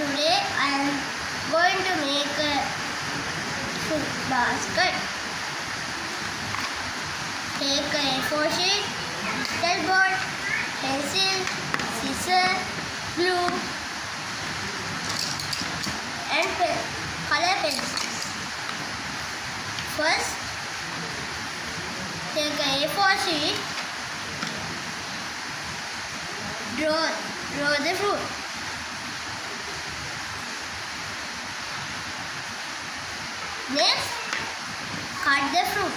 Today I am going to make a fruit basket. Take a A4 sheet, digital board, pencil, scissors, glue and color pencils. First, take a A4 sheet, draw the fruit. Next, cut the fruit.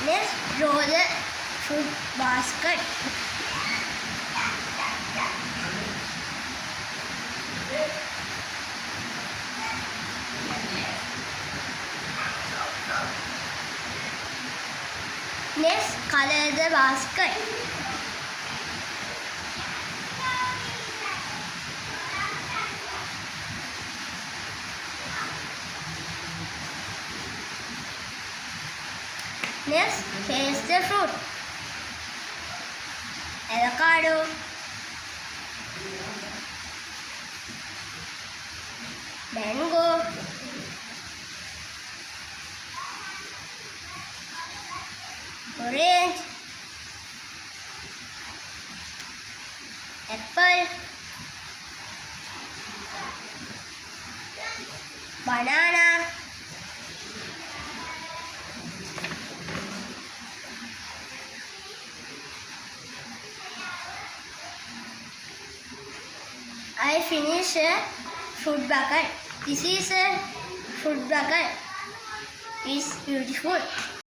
Next, draw the fruit basket. Next, color the basket. Next, place the fruit. Avocado, mango, orange, apple, banana, I finish a fruit bucket. This is a fruit bucket. It's beautiful.